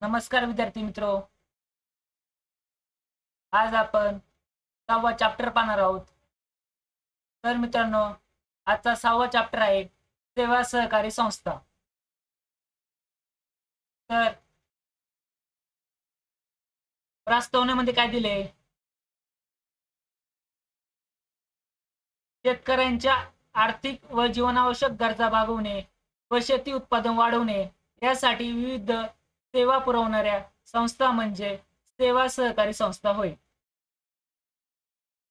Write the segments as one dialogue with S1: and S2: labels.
S1: नमस्कार विद्यार्थी मित्रो, आज आपण 6वा चॅप्टर पाहणार आहोत। तर मित्रांनो, आजचा 6वा चॅप्टर आहे सेवा सहकारी संस्था। तर प्रस्तावनेमध्ये काय दिले? शेतकऱ्यांच्या आर्थिक व जीवनावश्यक गरजा भागवणे व शेती उत्पादन वाढवणे यासाठी विविध सेवा पुरवणाऱ्या संस्था म्हणजे सेवा सहकारी संस्था होय।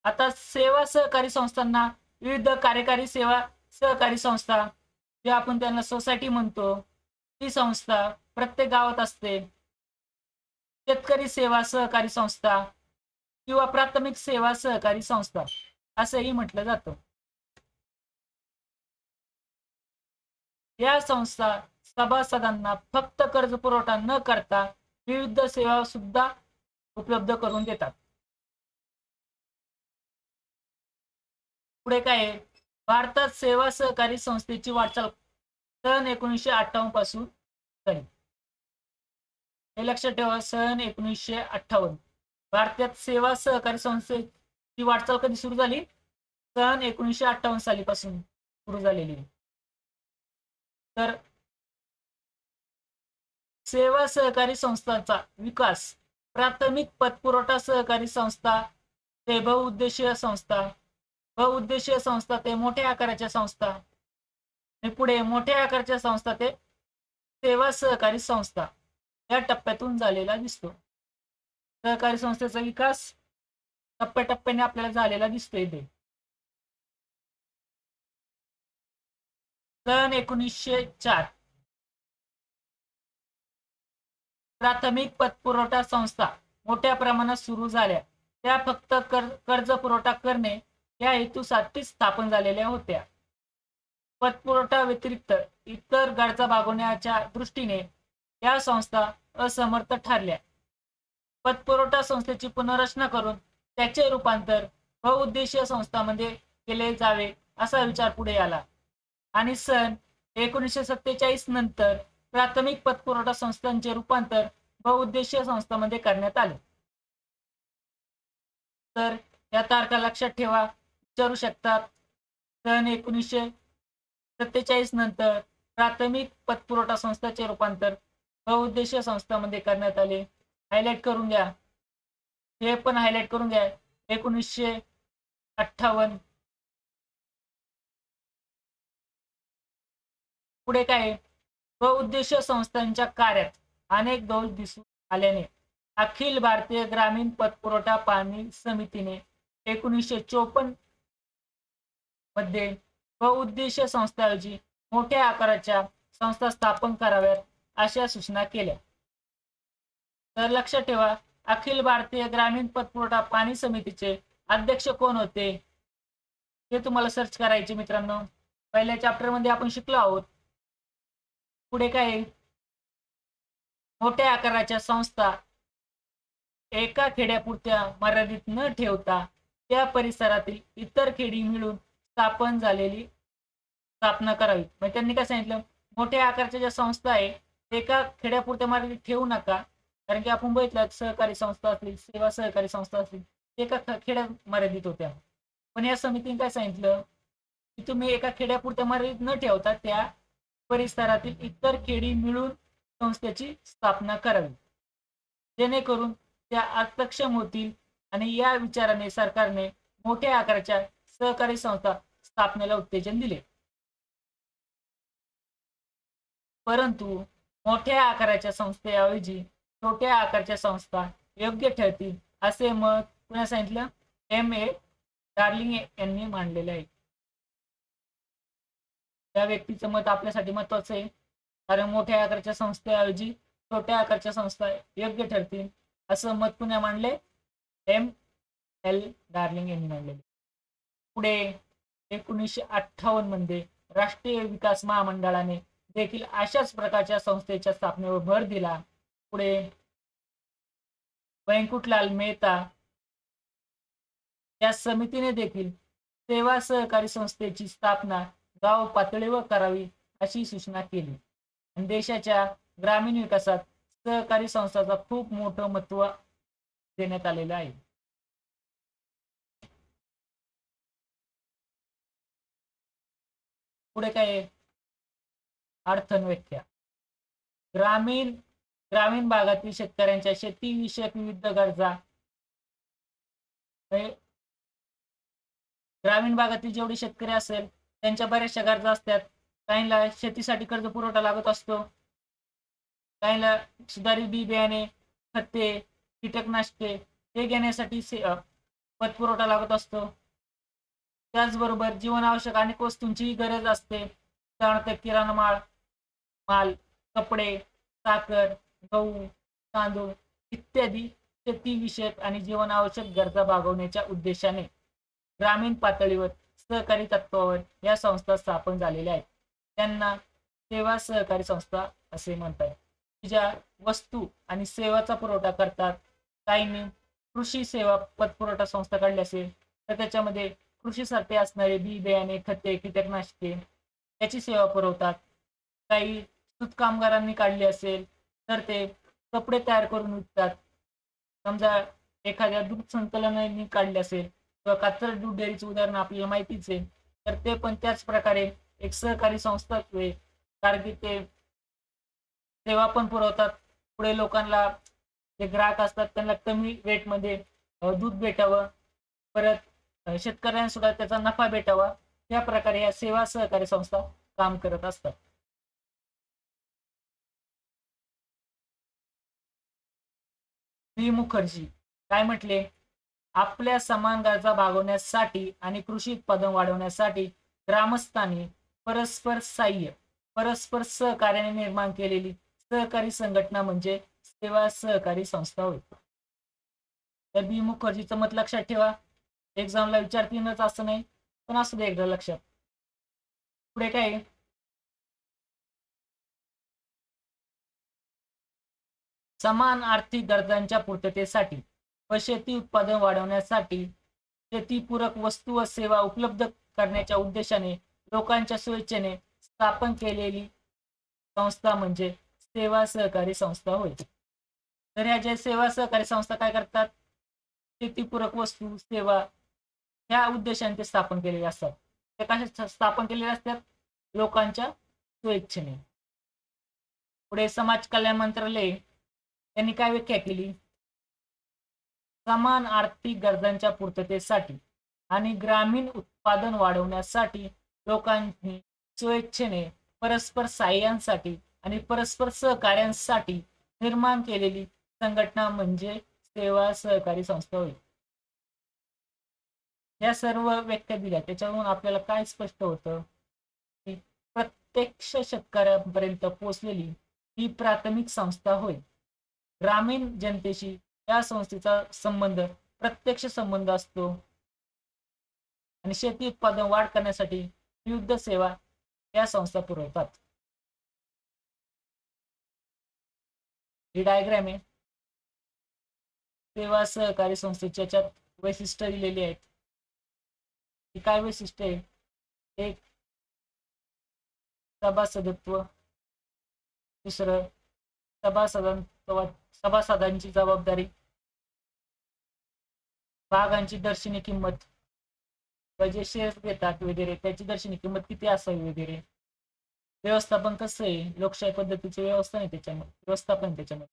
S1: आता सेवा सहकारी संस्थांना विविध कार्यकारी सेवा सहकारी संस्था, जे आपण त्यांना सोसायटी म्हणतो, ती संस्था प्रत्येक गावात असते। शेतकरी सेवा सहकारी संस्था किंवा प्राथमिक सेवा सहकारी संस्था असंही म्हटलं जातं। या संस्था सभासदांना फक्त कर्ज पुरवठा न करता विविध सेवा सुद्धा उपलब्ध करून देतात। पुढे काय आहे? भारतात सेवा सहकारी संस्थेची वाटचाल सन 1958 पासून झाली। हे लक्षात ठेवा, सन 1958 भारतात सेवा सहकारी संस्थेची वाटचाल कधी सुरू झाली? सन 1958 सालीपासून सुरू झालेली। तर सेवा सहकारी संस्थांचा विकास प्राथमिक पतपुरवठा सहकारी संस्था ते बहुउद्देशीय संस्था, बहुउद्देशीय संस्था ते मोठ्या आकाराच्या संस्था, आणि पुढे मोठ्या आकाराच्या संस्था ते सेवा सहकारी संस्था या टप्प्यातून झालेला दिसतो। सहकारी संस्थेचा विकास टप्प्याटप्प्याने आपल्याला झालेला दिसतो इथे। सन 1904 प्राथमिक पतपुरवठा संस्था मोठ्या प्रमाणात सुरू झाल्या। त्या फक्त कर्ज पुरवठा करणे या हेतूसाठी स्थापन झालेल्या होत्या। पतपुरवठा व्यतिरिक्त इतर गरजा भागवण्याच्या दृष्टीने या संस्था असमर्थ ठरल्या। पतपुरवठा संस्थेची पुनर्रचना करून त्याचे रूपांतर बहुउद्देशीय संस्थांमध्ये केले जावे असा विचार पुढे आला आणि सन 1947 नंतर प्राथमिक पतपुरवठा संस्थांचे रूपांतर बहुउद्देशीय संस्थांमध्ये करण्यात आले। तर या तारखा लक्षात ठेवा, विचारू शकतात। सन 1947 नंतर प्राथमिक पतपुरवठा संस्थांचे रूपांतर बहुउद्देशीय संस्थांमध्ये करण्यात आले। हायलाइट करून घ्या, हे पण हायलाइट करून घ्या। 1958 पुढे काय? बहुउद्देशीय संस्थांच्या कार्यात अनेक दोष दिसून आल्याने अखिल भारतीय ग्रामीण पतपुरवठा पाहणी समितीने 1954 मध्ये बहुउद्देशीय संस्थांऐवजी मोठ्या आकाराच्या संस्था स्थापन कराव्यात अशा सूचना केल्या। तर लक्षात ठेवा, अखिल भारतीय ग्रामीण पतपुरवठा पाहणी समितीचे अध्यक्ष कोण होते हे तुम्हाला सर्च करायचे मित्रांनो। पहिल्या चॅप्टर मध्ये आपण शिकलो आहोत। पुढे काय? मोठ्या आकाराच्या संस्था एका खेड्यापुरत्या मर्यादित न ठेवता त्या परिसरातील इतर खेडी मिळून स्थापना करावी। म्हणजे त्यांनी काय सांगितलं? मोठ्या आकाराच्या ज्या संस्था आहे एका खेड्यापुरत्या मर्यादित ठेवू नका, कारण की आपण बघितलं सहकारी संस्था असली, सेवा सहकारी संस्था असली, एका खेड्यात मर्यादित होत्या। पण या समितीने काय सांगितलं की तुम्ही एका खेड्यापुरत्या मर्यादित न ठेवता त्या परिसरातील इतर खेडी मिळून संस्थेची स्थापना करावी, जेणेकरून त्या अर्थक्षम होतील। आणि या विचाराने सरकारने मोठ्या आकाराच्या सहकारी संस्था स्थापनेला उत्तेजन दिले। परंतु मोठ्या आकाराच्या संस्थेऐवजी छोट्या आकाराच्या संस्था योग्य ठरतील असे मत पुन्हा सांगितलं M.A. डार्लिंग यांनी मांडलेले आहे। त्या व्यक्तीचं मत आपल्यासाठी महत्वाचं आहे, कारण मोठ्या आकाराच्या संस्थेऐवजी छोट्या आकाराच्या संस्था योग्य ठरतील असं मत पुन्हा मांडले M.L. डार्लिंग यांनी मांडलेले। पुढे 1958 मध्ये राष्ट्रीय विकास महामंडळाने देखील अशाच प्रकारच्या संस्थेच्या स्थापनेवर भर दिला। पुढे वेंकुटलाल मेहता या समितीने देखील सेवा सहकारी संस्थेची स्थापना गाव पातळीवर करावी अशी सूचना केली आणि देशाच्या ग्रामीण विकासात सहकारी संस्थाचा खूप मोठं महत्व देण्यात आलेलं आहे. पुढे काय अर्थन व्याख्या. ग्रामीण ग्रामीण भागातील शेतकऱ्यांच्या शेतीविषयक विविध गरजा. ग्रामीण भागातील जेवढे शेतकरी असेल त्यांच्या बऱ्याचशा गरजा असतात. काहींना शेतीसाठी कर्ज पुरवठा लागत असतो, काहींना सुधारित बी बियाणे, खते, कीटकनाशके हे घेण्यासाठी पतपुरवठा लागत असतो. त्याचबरोबर जीवनावश्यक अनेक वस्तूंची गरज असते. उदाहरणार्थ किराणा माल, कपडे, साखर, गहू, तांदूळ इत्यादी शेतीविषयक आणि जीवनावश्यक गरजा भागवण्याच्या उद्देशाने ग्रामीण पातळीवर सहकारी तत्वावर या संस्था स्थापन झालेल्या आहेत. त्यांना सेवा सहकारी संस्था असे म्हणतात. ज्या वस्तू आणि सेवाचा पुरवठा करतात. काहींनी कृषी सेवा पतपुरवठा संस्था काढली असेल तर त्याच्यामध्ये कृषीसाठी असणारे बी बियाणे, खते, कीटकनाशके याची सेवा पुरवतात. काही सूत कामगारांनी काढली असेल तर ते कपडे तयार करून विकतात. समजा एखाद्या दूध संकलनाने काढले असेल किंवा कातर दूध डेअरीचे उदाहरण आपल्याला माहितीच आहे, तर ते पण त्याच प्रकारे एक सहकारी संस्था आहे. कारण की ते सेवा पण पुरवतात. पुढे लोकांना जे ग्राहक असतात त्यांना कमी रेटमध्ये दूध भेटावं, परत शेतकऱ्यांना सुद्धा त्याचा नफा भेटावा, त्या प्रकारे या सेवा सहकारी संस्था काम करत असतात. मुखर्जी काय म्हटले? आपल्या समान गरजा भागवण्यासाठी आणि कृषी उत्पादन वाढवण्यासाठी ग्रामस्थांनी परस्पर सहाय्य, परस्पर सहकार्याने निर्माण केलेली सहकारी संघटना म्हणजे सेवा सहकारी संस्था होय. तर बी मुखर्जीचं मत लक्षात ठेवा. एक्झामला विचारतीलच असं नाही, पण असू दे एकदा लक्षात. पुढे काय? समान आर्थिक गरजांच्या पूर्ततेसाठी व शेती उत्पादन वाढवण्यासाठी शेतीपूरक वस्तू व सेवा उपलब्ध करण्याच्या उद्देशाने लोकांच्या स्वेच्छेने स्थापन केलेली संस्था म्हणजे सेवा सहकारी संस्था होय. तर ह्या ज्या सेवा सहकारी संस्था काय करतात? शेतीपूरक वस्तू सेवा ह्या उद्देशाने ते स्थापन केलेले असतात. ते कशा स्थापन केलेले असतात? लोकांच्या स्वेच्छेने. पुढे समाज कल्याण मंत्रालय यांनी काय व्याख्या केली? समान आर्थिक गरजांच्या पूर्ततेसाठी आणि ग्रामीण उत्पादन वाढवण्यासाठी लोकांनी स्वेच्छेने परस्पर सहाय्यांसाठी आणि परस्पर सहकार्यांसाठी निर्माण केलेली संघटना म्हणजे सेवा सहकारी संस्था होय. या सर्व व्याख्या दिल्या त्याच्यावरून आपल्याला काय स्पष्ट होतं की प्रत्यक्ष शेतकऱ्यांपर्यंत पोहोचलेली ही प्राथमिक संस्था होय. ग्रामीण जनतेशी या संस्थेचा संबंध प्रत्यक्ष संबंध असतो आणि शेती उत्पादन वाढ करण्यासाठी विविध सेवा या संस्था पुरवतात. ही डायग्राम आहे. सेवा सहकारी संस्थेची याच्यात वैशिष्ट्य दिलेली आहेत. काय वैशिष्ट्य आहे? एक सभासदत्व, दुसरं सभासदांची जबाबदारी, भागांची दर्शनी किंमत, जे शेअर्स घेतात वगैरे त्याची दर्शनी किंमत किती असावी वगैरे, व्यवस्थापन कसं आहे, लोकशाही पद्धतीचे व्यवस्थापन त्याच्यामध्ये,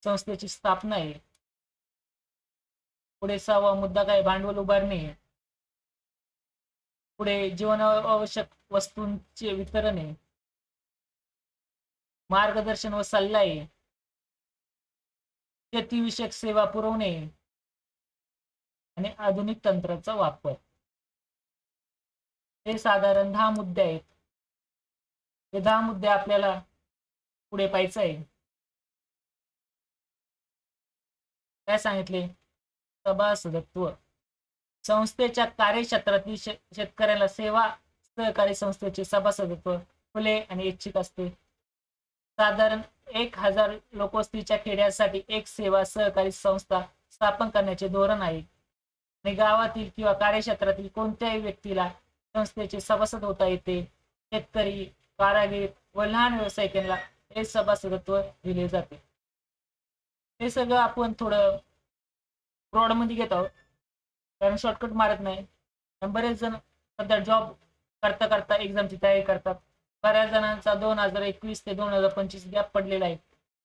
S1: संस्थेची स्थापना आहे. पुढे 6वा मुद्दा काय? भांडवल उभारणे. पुढे जीवनावश्यक वस्तूंचे वितरण आहे, मार्गदर्शन व सल्ला आहे, शेतीविषयक सेवा पुरवणे आणि आधुनिक तंत्राचा वापर. हे साधारण 10 मुद्दे आहेत. हे 10 मुद्दे आपल्याला पुढे पाहायचं आहे. काय सांगितले? सभासदत्व. संस्थेच्या कार्यक्षेत्रातील शेतकऱ्याला सेवा सहकारी संस्थेचे सभासदत्व खुले आणि ऐच्छिक असते. साधारण 1000 लोकवस्तीच्या खेड्यासाठी एक सेवा सहकारी संस्था स्थापन करण्याचे धोरण आहे आणि गावातील किंवा कार्यक्षेत्रातील कोणत्याही व्यक्तीला संस्थेचे सभासद होता येते. शेतकरी, कारागीर व लहान व्यावसायिकांना हे सभासदत्व दिले जाते. हे सगळं आपण थोडं ब्रॉड मध्ये घेत आहोत, कारण शॉर्टकट मारत नाही. बरेच जण सध्या जॉब करता करता एक्झामची तयारी करतात. बऱ्याच जणांचा 2021 ते 2025 गॅप पडलेला आहे.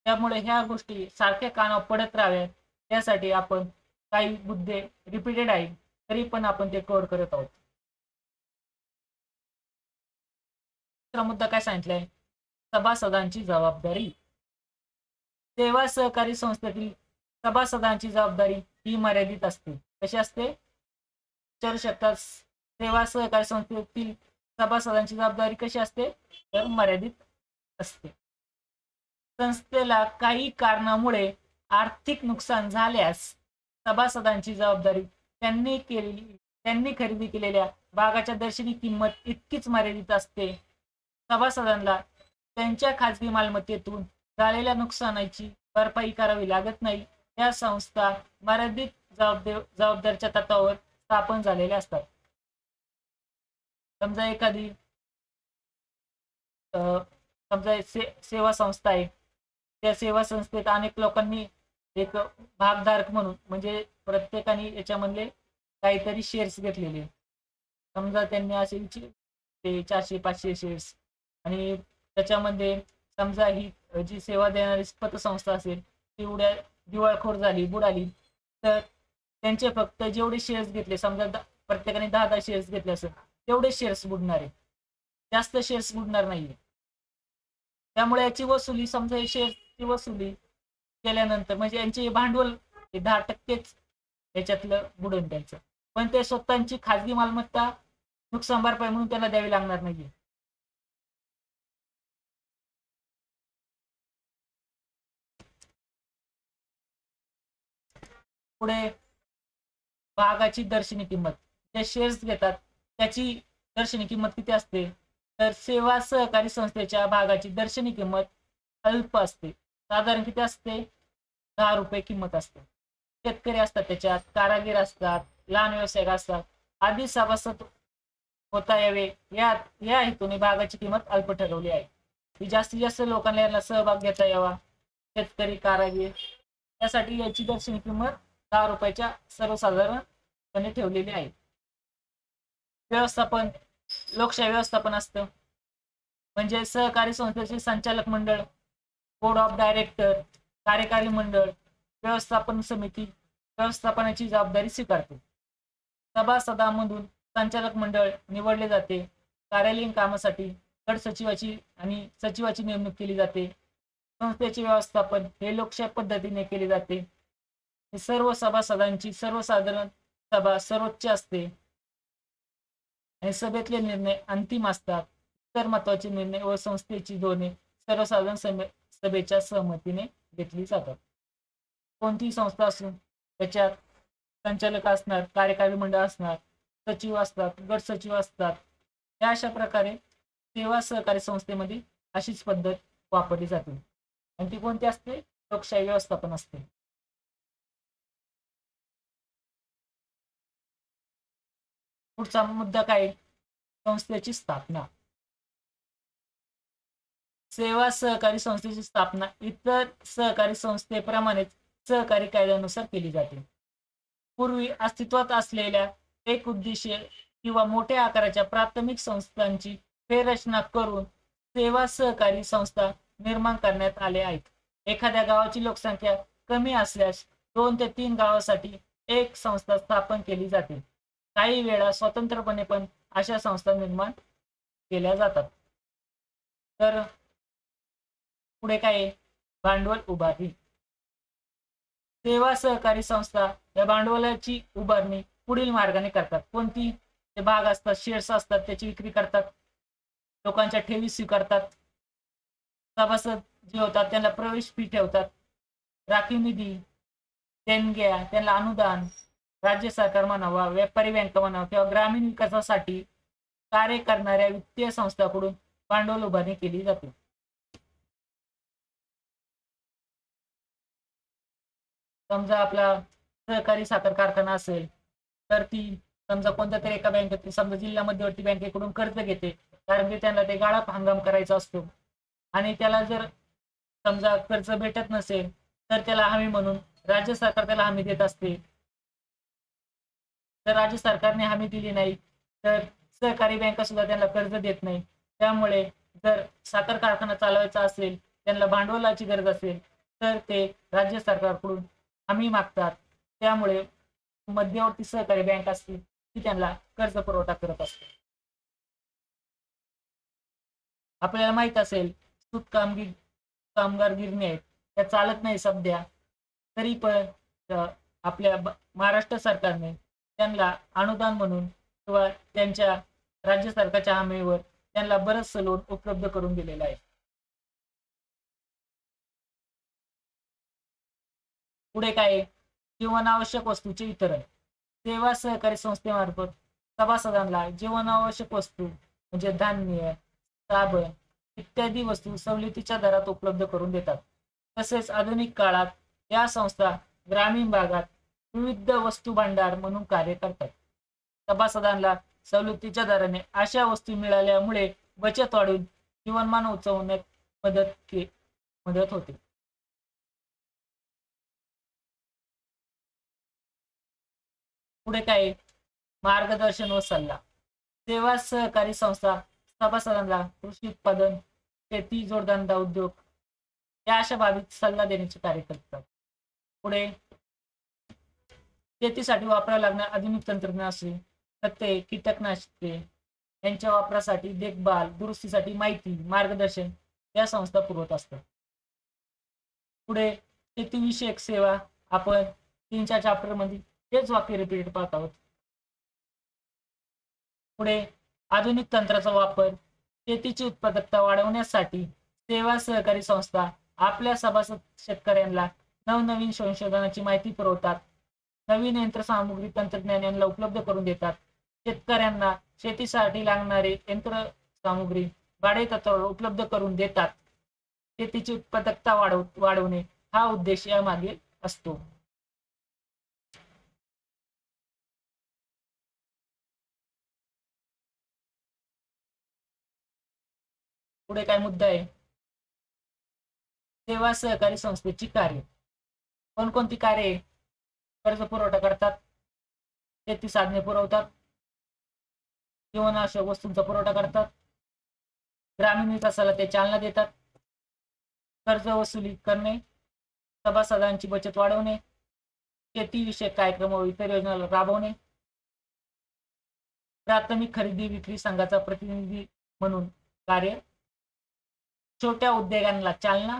S1: त्यामुळे ह्या गोष्टी सारख्या कानावर पडत राहाव्यात त्यासाठी आपण काही मुद्दे रिपीटेड आहे तरी पण आपण ते कव्हर करत आहोत. दुसरा मुद्दा काय सांगितलाय? सभासदांची जबाबदारी. सेवा सहकारी संस्थेतील सभासदांची जबाबदारी ही मर्यादित असते. कशी असते? विचारू शकतात. सेवा सहकारी संस्थेतील सभासदांची जबाबदारी कशी असते? तर मर्यादित असते. संस्थेला काही कारणामुळे आर्थिक नुकसान झाल्यास सभासदांची जबाबदारी त्यांनी खरेदी केलेल्या भागाच्या दर्शनी किंमत इतकीच मर्यादित असते. सभासदांना त्यांच्या खाजगी मालमत्तेतून झालेल्या नुकसानाची भरपाई करावी लागत नाही. या संस्था मर्यादित जबाबदारीच्या तत्वावर स्थापन झालेल्या असतात. समजा एखादी समजा सेवा संस्था आहे, त्या सेवा संस्थेत अनेक लोकांनी एक भागधारक म्हणून म्हणजे प्रत्येकाने याच्यामधले काहीतरी शेअर्स घेतलेले. समजा त्यांनी असे 400-500 शेअर्स, आणि त्याच्यामध्ये समजा ही जी सेवा देणारी पतसंस्था असेल ती दिवाळखोर झाली, बुडाली, तर त्यांचे फक्त जेवढे शेअर्स घेतले, समजा प्रत्येकाने 10-10 शेअर्स घेतले असेल तेवढे शेअर्स बुडणार आहे, जास्त शेअर्स बुडणार नाहीये. त्यामुळे याची वसुली, समजा हे शेअर्सची वसुली केल्यानंतर म्हणजे यांचे भांडवल 10%च याच्यातलं बुडून द्यायचं, पण ते स्वतःची खाजगी मालमत्ता नुकसान भरपाई म्हणून त्यांना द्यावी लागणार नाहीये. पुढे भागाची दर्शनी किंमत. जे शेअर्स घेतात त्याची दर्शनी किंमत किती असते? तर सेवा सहकारी संस्थेच्या भागाची दर्शनी किंमत अल्प असते. साधारण किती असते? 10 रुपये किंमत असते. शेतकरी असतात, त्याच्यात कारागीर असतात, लहान व्यावसायिक असतात, आधी सभासद होता यावे या हेतूने भागाची किंमत अल्प ठरवली आहे. ही जास्तीत जास्त लोकांना याला सहभाग घेता यावा, शेतकरी, कारागीर, त्यासाठी याची दर्शनी किंमत 10 रुपयाच्या सर्वसाधारणपणे ठेवलेली आहे. व्यवस्थापन, लोकशाही व्यवस्थापन असतं, म्हणजे सहकारी संस्थेचे संचालक मंडळ, बोर्ड ऑफ डायरेक्टर, कार्यकारी मंडळ, व्यवस्थापन समिती व्यवस्थापनाची जबाबदारी स्वीकारते. सभासदांमधून संचालक मंडळ निवडले जाते. कार्यालयीन कामासाठी गट सचिवाची आणि सचिवाची नेमणूक केली जाते. संस्थेचे व्यवस्थापन हे लोकशाही पद्धतीने केले जाते. सर्व सभासदांची सर्वसाधारण सभा सर्वोच्च असते आणि सभेतले निर्णय अंतिम असतात. इतर महत्वाचे निर्णय व संस्थेची धोरणे सर्वसाधारण सभेच्या सहमतीने घेतली जातात. कोणतीही संस्था असून त्याच्यात संचालक असणार, कार्यकारी मंडळ असणार, सचिव असतात, गट सचिव असतात. या अशा प्रकारे सेवा सहकारी संस्थेमध्ये अशीच पद्धत वापरली जाते आणि ती कोणती असते? लोकशाही व्यवस्थापन असते. पुढचा मुद्दा काय? संस्थेची स्थापना. सेवा सहकारी संस्थेची स्थापना इतर सहकारी संस्थेप्रमाणेच सहकारी कायद्यानुसार केली जाते. पूर्वी अस्तित्वात असलेल्या एक उद्देशीय किंवा मोठ्या आकाराच्या प्राथमिक संस्थांची फेररचना करून सेवा सहकारी संस्था निर्माण करण्यात आले आहेत. एखाद्या गावाची लोकसंख्या कमी असल्यास 2 ते 3 गावासाठी एक संस्था स्थापन केली जाते. काही वेळा स्वतंत्रपणे पण अशा संस्था निर्माण केल्या जातात. तर पुढे काय? भांडवल उभारणी. सेवा सहकारी संस्था या भांडवलाची उभारणी पुढील मार्गाने करतात. कोणती? ते भाग असतात, शेअर्स असतात, त्याची विक्री करतात, लोकांच्या ठेवी स्वीकारतात, सभासद जे होतात त्यांना प्रवेश फी ठेवतात, राखीव निधी, देणग्या, त्यांना अनुदान, राज्य सरकार म्हणावा, व्यापारी बँक म्हणावा किंवा ग्रामीण विकासासाठी कार्य करणाऱ्या वित्तीय संस्थांकडून भांडवल उभारणी केली जाते. समजा आपला सहकारी साखर कारखाना असेल तर ती समजा कोणत्या तरी एका बँकेत, समजा जिल्हा मध्यवर्ती बँकेकडून कर्ज घेते, कारण की त्यांना ते गाळप हंगाम करायचा असतो आणि त्याला जर समजा कर्ज भेटत नसेल तर त्याला हमी म्हणून राज्य सरकार त्याला हमी देत असते. तर राज्य सरकारने हमी दिली नाही तर सहकारी बँका सुद्धा त्यांना कर्ज देत नाही. त्यामुळे जर साखर कारखाना चालवायचा असेल, त्यांना भांडवलाची गरज असेल, तर ते राज्य सरकारकडून हमी मागतात. त्यामुळे मध्यवर्ती सहकारी बँक असते ती त्यांना कर्ज पुरवठा करत असते. आपल्याला माहित असेल सूत कामगार गिरणी आहेत त्या चालत नाही सध्या, तरी पण आपल्या महाराष्ट्र सरकारने त्यांना अनुदान म्हणून किंवा त्यांच्या राज्य सरकारच्या हमीवर त्यांना बरंच लोन उपलब्ध करून दिलेलं आहे. पुढे काय, जीवनावश्यक वस्तूचे वितरण. सेवा सहकारी संस्थेमार्फत सभासदांना जीवनावश्यक वस्तू म्हणजे धान्य, साबण इत्यादी वस्तू सवलतीच्या दरात उपलब्ध करून देतात. तसेच आधुनिक काळात या संस्था ग्रामीण भागात विविध वस्तू भांडार म्हणून कार्य करतात. सभासदांना सवलतीच्या दराने अशा वस्तू मिळाल्यामुळे बचत वाढून जीवनमान उंचावण्यात मदत होते. पुढे काय, मार्गदर्शन व सल्ला. सेवा सहकारी संस्था सभासदांना कृषी उत्पादन, शेती, जोडधंदा उद्योग या अशा बाबीत सल्ला देण्याचे कार्य करतात. पुढे शेतीसाठी वापरायला लागणारे आधुनिक तंत्रज्ञान असेल, खते, कीटकनाशके यांच्या वापरासाठी देखभाल, दुरुस्तीसाठी माहिती, मार्गदर्शन या संस्था पुरवत असतात. पुढे शेतीविषयक सेवा. आपण 3-4 चॅप्टर मध्ये तेच वाक्य रिपीट पाहत आहोत. पुढे आधुनिक तंत्राचा वापर. शेतीची उत्पादकता वाढवण्यासाठी सेवा सहकारी संस्था आपल्या सभासद शेतकऱ्यांना नवनवीन संशोधनाची माहिती पुरवतात. नवीन यंत्रसामुग्री तंत्रज्ञान यांना उपलब्ध करून देतात. शेतकऱ्यांना शेतीसाठी लागणारे यंत्रसामुग्री भाडेतत्त्वावर उपलब्ध करून देतात. शेतीची उत्पादकता वाढवणे हा उद्देश यामागे असतो. पुढे काय मुद्दा आहे, सेवा सहकारी संस्थेची कार्य. कोणकोणती कार्ये? कर्ज पुरवठा करतात, शेती साधने पुरवतात, जीवनावश्यक वस्तूंचा पुरवठा करतात, ग्रामीण विकासाला ते चालना देतात, कर्ज वसुली करणे, सभासदांची बचत वाढवणे, शेतीविषयक कार्यक्रम व इतर योजना राबवणे, प्राथमिक खरेदी विक्री संघाचा प्रतिनिधी म्हणून कार्य, छोट्या उद्योगांना चालना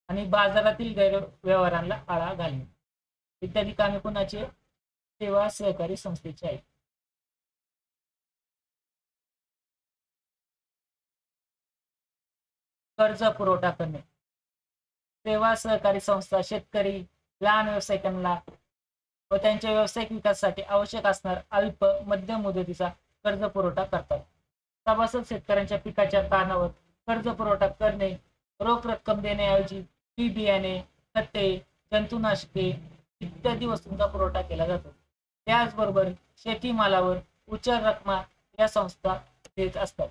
S1: आणि बाजारातील गैरव्यवहारांना आळा घालणे इत्यादी कामे कोणाचे? सेवा सहकारी संस्थेचे आहेत. कर्ज पुरवठा करणे. सेवा सहकारी संस्था शेतकरी, लहान व्यावसायिकांना व त्यांच्या व्यावसायिक विकासासाठी आवश्यक असणार अल्प मध्यम मुदतीचा कर्ज पुरवठा करतात. सभासद शेतकऱ्यांच्या पिकाच्या कारणावर कर्ज पुरवठा करणे, रोख रक्कम देण्याऐवजी बी बियाणे, खते, जंतुनाशके इत्यादी वस्तूंचा पुरवठा केला जातो. त्याचबरोबर शेतीमालावर उचल रक्कमा या संस्था देत असतात.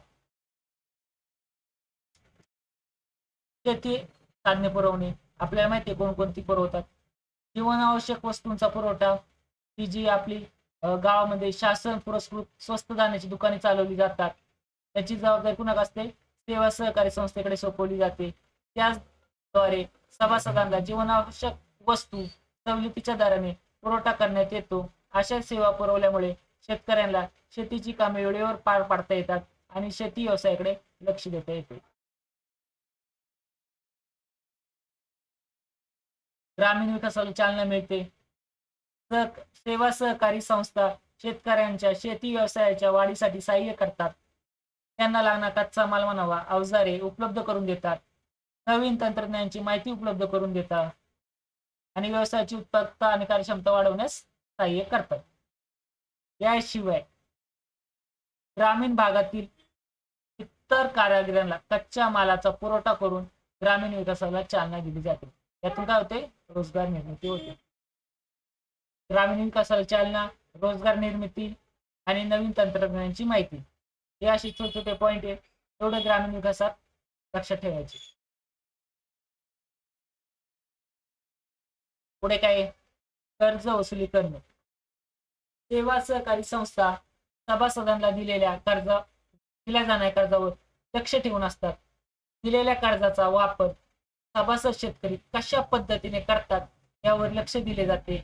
S1: शेती साधने पुरवणे. आपल्याला माहिती आहे कोणकोणती पुरवतात. जीवनावश्यक वस्तूंचा पुरवठा, ही जी आपली गावामध्ये शासन पुरस्कृत स्वस्त धान्याची दुकाने चालवली जातात, त्याची जबाबदारी कुणाला असते? सेवा सहकारी संस्थेकडे सोपवली जाते. त्याचद्वारे सभासदांना जीवनावश्यक वस्तू सवलतीच्या दराने पुरवठा करण्यात येतो. अशा सेवा पुरवल्यामुळे शेतकऱ्यांना शेतीची कामे वेळेवर पार पाडता येतात आणि शेती व्यवसायाकडे लक्ष देता येते. ग्रामीण विकासाला चालना मिळते. सेवा सहकारी संस्था शेतकऱ्यांच्या शेती व्यवसायाच्या वाढीसाठी सहाय्य करतात. त्यांना लागणारा कच्चा माल म्हणावा, अवजारे उपलब्ध करून देतात. नवीन तंत्रज्ञानाची माहिती उपलब्ध करून देतात आणि व्यवसायाची उत्पादकता आणि कार्यक्षमता वाढवण्यास सहाय्य करतात. याशिवाय ग्रामीण भागातील इतर कारागिरांना कच्च्या मालाचा पुरवठा करून ग्रामीण विकासाला चालना दिली जाते. यातून काय होते? रोजगार निर्मिती होते. ग्रामीण विकासाला चालना, रोजगार निर्मिती आणि नवीन तंत्रज्ञानाची माहिती, हे असे छोटे छोटे पॉइंट आहे. एवढे ग्रामीण विकासात लक्षात ठेवायचे. पुढे काय, कर्ज वसुली करणे. सेवा सहकारी संस्था सभासदांना दिल्या जाणाऱ्या कर्जावर लक्ष ठेवून असतात. दिलेल्या कर्जाचा वापर सभासद शेतकरी कशा पद्धतीने करतात यावर लक्ष दिले जाते.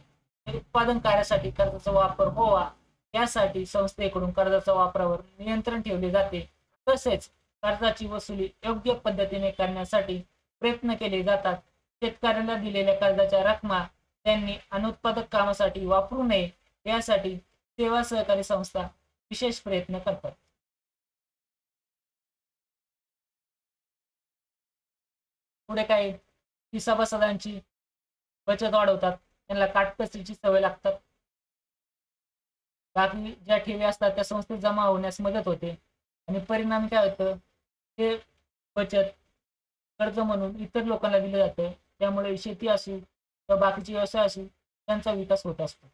S1: उत्पादन कार्यासाठी कर्जाचा वापर व्हावा यासाठी संस्थेकडून कर्जाच्या वापरावर नियंत्रण ठेवले जाते. तसेच कर्जाची वसुली योग्य पद्धतीने करण्यासाठी प्रयत्न केले जातात. शेतकऱ्यांना दिलेल्या कर्जाच्या रकमा त्यांनी अनुत्पादक कामासाठी वापरू नये यासाठी सेवा सहकारी संस्था विशेष प्रयत्न करतात. पुढे काय, ही सभासदांची बचत वाढवतात, त्यांना काटकसरीची सवय लागतात. बाकी ज्या ठेवी असतात त्या संस्थेत जमा होण्यास मदत होते आणि परिणामी काय होतं, ते बचत कर्ज म्हणून इतर लोकांना दिलं जातं. त्यामुळे शेती असू किंवा बाकीचे व्यवसाय असू त्यांचा विकास होत असतो.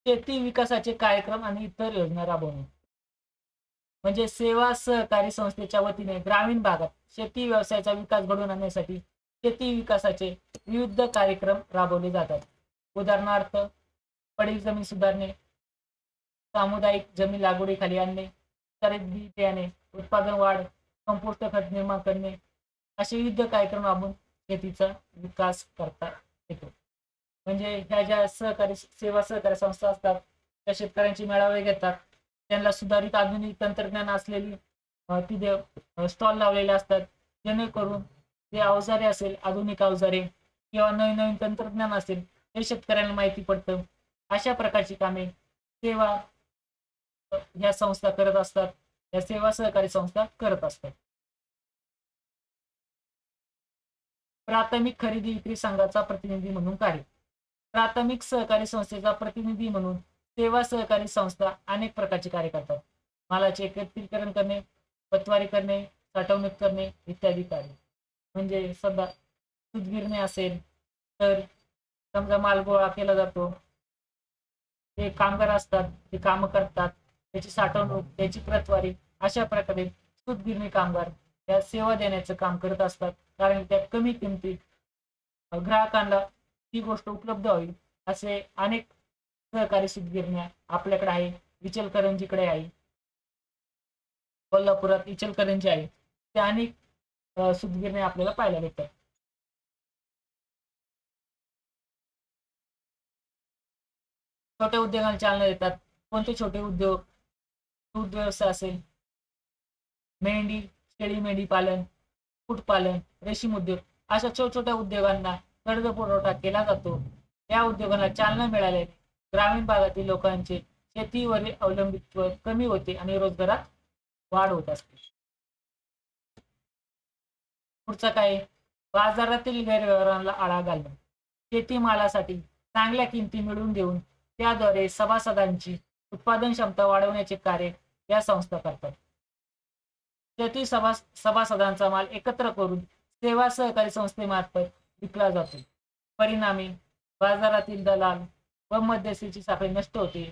S1: शेती विकासाचे कार्यक्रम आणि इतर योजना राबवणे म्हणजे सेवा सहकारी संस्थेच्या वतीने ग्रामीण भागात शेती व्यवसायाचा विकास घडवून आणण्यासाठी शेती विकासाचे विविध कार्यक्रम राबवले जातात. उदाहरणार्थ, पडीक जमीन सुधारणे, सामुदायिक जमीन लागवडीखाली आणणे, खरेदी बियाणे, उत्पादन वाढ, कंपोस्ट खत निर्माण करणे असे विविध कार्यक्रम राबवून शेतीचा विकास करता येतो. म्हणजे ह्या ज्या सेवा सहकारी संस्था असतात त्या शेतकऱ्यांची मेळावे घेतात, त्यांना सुधारित आधुनिक तंत्रज्ञान असलेली तिथे स्टॉल लावलेले असतात, जेणेकरून जे अवजारे असेल, आधुनिक अवजारे किंवा नवीन नवीन तंत्रज्ञान असेल हे शेतकऱ्यांना माहिती पडतं. अशा प्रकारची कामे सेवा ह्या संस्था करत असतात, या सेवा सहकारी संस्था करत असतात. प्राथमिक खरेदी विक्री संघाचा प्रतिनिधी म्हणून कार्य. प्राथमिक सहकारी संस्थेचा प्रतिनिधी म्हणून सेवा सहकारी संस्था अनेक प्रकारचे कार्य करतात. मालाचे एकत्रीकरण करणे, पतवारी करणे, साठवणूक करणे इत्यादी कार्य. म्हणजे सध्या सूतगिरणी असेल तर समजा माल गोळा केला जातो, ते कामगार असतात, ते काम करतात, त्याची साठवणूक, त्याची प्रतवारी, अशा प्रकारे सूतगिरणी कामगार त्या सेवा देण्याचं काम करत असतात. कारण त्या कमी किमतीत ग्राहकांना ही गोष्ट उपलब्ध व्हावी असे अनेक सहकारी सूतगिरण्या आपल्याकडे आहे. इचलकरंजीकडे आहे, कोल्हापुरात इचलकरंजी आहे, त्या अनेक सूतगिरण्या आपल्याला पाहायला भेटतात. छोट्या उद्योगांना चालना देतात. कोणते छोटे उद्योग? दूध व्यवसाय असेल, मेंढी, शेळी मेंढी पालन, कुक्कुटपालन, रेशीम उद्योग अशा छोट्या उद्योगांना कर्ज पुरवठा केला जातो. या उद्योगांना चालना मिळाल्याने ग्रामीण भागातील लोकांचे शेतीवरील अवलंबित्व कमी होते आणि रोजगारात वाढ होत असते. पुढचं काय, बाजारातील गैरव्यवहारांना आळा घालणे. शेतीमालासाठी चांगल्या किमती मिळवून देऊन त्याद्वारे सभासदांची उत्पादन क्षमता वाढवण्याचे कार्य या संस्था करतात. शेती सभासदांचा माल एकत्र करून सेवा सहकारी संस्थेमार्फत विकला जातो. परिणामी बाजारातील दलाल व मध्यस्थीची साखळी नष्ट होते.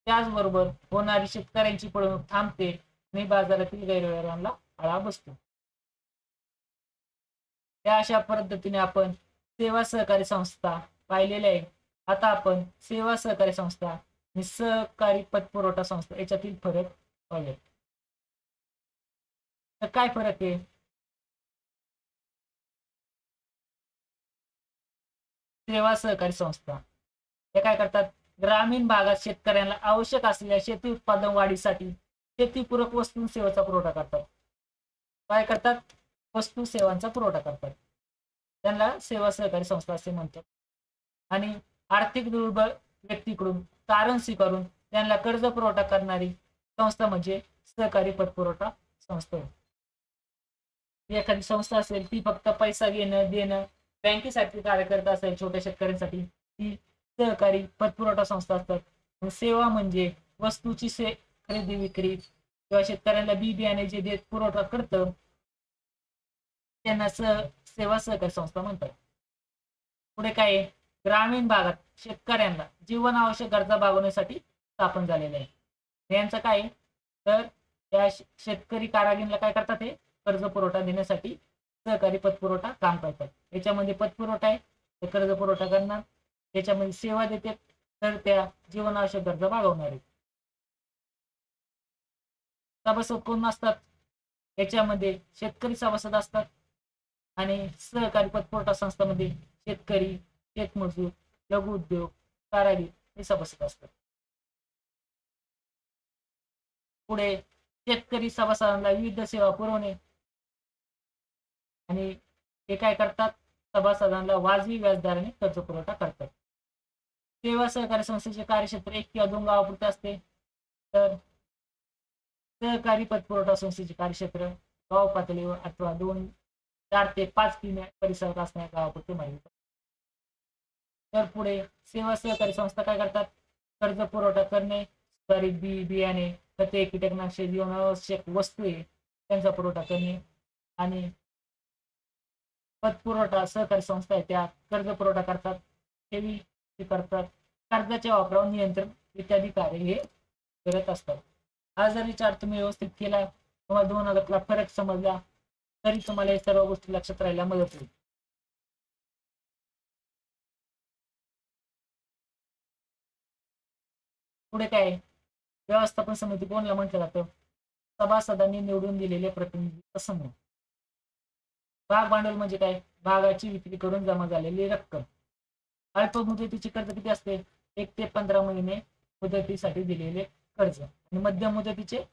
S1: त्याचबरोबर होणारी शेतकऱ्यांची पळवणूक थांबते आणि बाजारातील गैरव्यवहारांना आळा बसतो. या अशा पद्धतीने आपण सेवा सहकारी संस्था पाहिलेल्या आहे. आता आपण सेवा सहकारी संस्था आणि सहकारी पतपुरवठा संस्था याच्यातील फरक पाहूया. तर काय फरक आहे? सेवा सहकारी संस्था हे काय करतात, ग्रामीण भागात शेतकऱ्यांना आवश्यक असलेल्या शेती उत्पादन वाढीसाठी शेतीपूरक वस्तू सेवांचा पुरवठा करतात. काय करतात? वस्तू सेवांचा पुरवठा करतात. त्यांना सेवा सहकारी संस्था असे म्हणतात. आणि आर्थिक दुर्बल व्यक्तीकडून तारण स्वीकारून त्यांना कर्ज पुरवठा करणारी संस्था म्हणजे सहकारी पतपुरवठा संस्था. एखादी संस्था असेल ती फक्त पैसा घेणं देणं बँकेसाठी कार्य करत असेल, छोट्या शेतकऱ्यांसाठी ती सहकारी पतपुरवठा संस्था असतात. सेवा म्हणजे वस्तूची खरेदी विक्री किंवा शेतकऱ्यांना बी बियाणे जे देत पुरवठा करतं त्यांना सेवा सहकारी संस्था म्हणतात. पुढे काय, ग्रामीण भागात शेतकऱ्यांना जीवन आवश्यक गरजा भागवण्यासाठी स्थापन झालेले आहे. यांचं काय तर त्या शेतकरी कारागीरला काय करतात, हे कर्ज पुरवठा देण्यासाठी सहकारी पतपुरवठा काम करतात. याच्यामध्ये पतपुरवठा आहे ते कर्ज पुरवठा करणार, त्याच्यामध्ये सेवा देते तर त्या जीवनावश्यक गरजा भागवणार आहेत. सभासद कोण असतात, याच्यामध्ये शेतकरी सभासद असतात आणि सहकारी पतपुरवठा संस्थांमध्ये शेतकरी, शेतमजूर, लघु उद्योग, कारागीर हे सभासद असतात. पुढे शेतकरी सभासदांना विविध सेवा पुरवणे आणि हे काय करतात, सभासदांना वाजवी व्याजदराने कर्ज पुरवठा करतात. सेवा सहकारी संस्थेचे कार्यक्षेत्र 1 किंवा 2 गावापुरते असते, तर सहकारी पतपुरवठा संस्थेचे कार्यक्षेत्र गाव पातळीवर अथवा 4 ते 5 किमी परिसरात असणाऱ्या गावापुरते मर्यादित. तर पुढे सेवा सहकारी संस्था काय करतात, कर्ज पुरवठा करणे, सुधारित बी बियाणे, खते, कीटकनाशके, जीवनावश्यक वस्तू त्यांचा पुरवठा करणे आणि पतपुरवठा सहकारी संस्था आहे त्या कर्ज पुरवठा करतात, ठेवी करतात, कर्जाच्या वापरावर नियंत्रण इत्यादी कार्य हे करत असतात. हा जरी चार्ट तुम्ही व्यवस्थित केला, तुम्हाला 2 गटातला फरक समजला तरी तुम्हाला या सर्व गोष्टी लक्षात राहायला मदत होईल. पुढे काय, व्यवस्थापन समिती कोणाला म्हटलं जातं, सभासदांनी निवडून दिलेले प्रतिनिधीचा समूह. भाग भांडवल म्हणजे काय, भागाची विक्री करून जमा झालेली रक्कम. अल्प मुदतीची कर्ज किती असते, 1 ते 15 महिने मुदतीसाठी दिलेले कर्ज आणि मध्यम मुदतीचे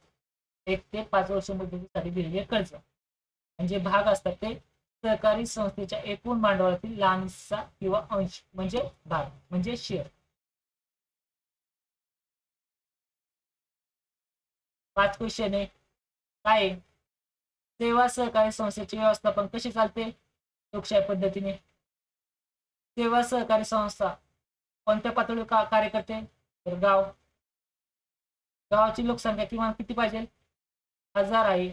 S1: 1 ते 5 वर्ष मुदतीसाठी दिलेले कर्ज. म्हणजे भाग असतात ते सहकारी संस्थेच्या एकूण भांडवलातील लहानसा किंवा अंश म्हणजे भाग म्हणजे शेअर. 5 क्वेश्चन आहे. काय, सेवा सहकारी संस्थेचे व्यवस्थापन कसे चालते, लोकशाही पद्धतीने. सेवा सहकारी संस्था कोणत्या पातळीवर कार्य करते, तर गावाची लोकसंख्या किमान किती पाहिजे, 1000 आहे,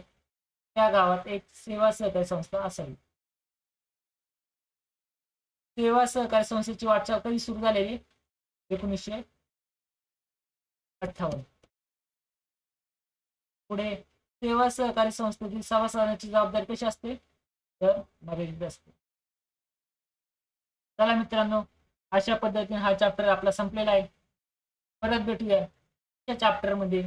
S1: त्या गावात एक सेवा सहकारी संस्था असावी. सेवा सहकारी संस्थेची वाटचाल कधी सुरू झालेली, 1958. पुढे सेवा सहकारी संस्थेतील सभासदांची जबाबदारी कशी असते, तर मर्यादित असते. चला मित्रांनो, अशा पद्धतीने हा चॅप्टर आपला संपलेला आहे. परत भेटूया या चॅप्टर मध्ये.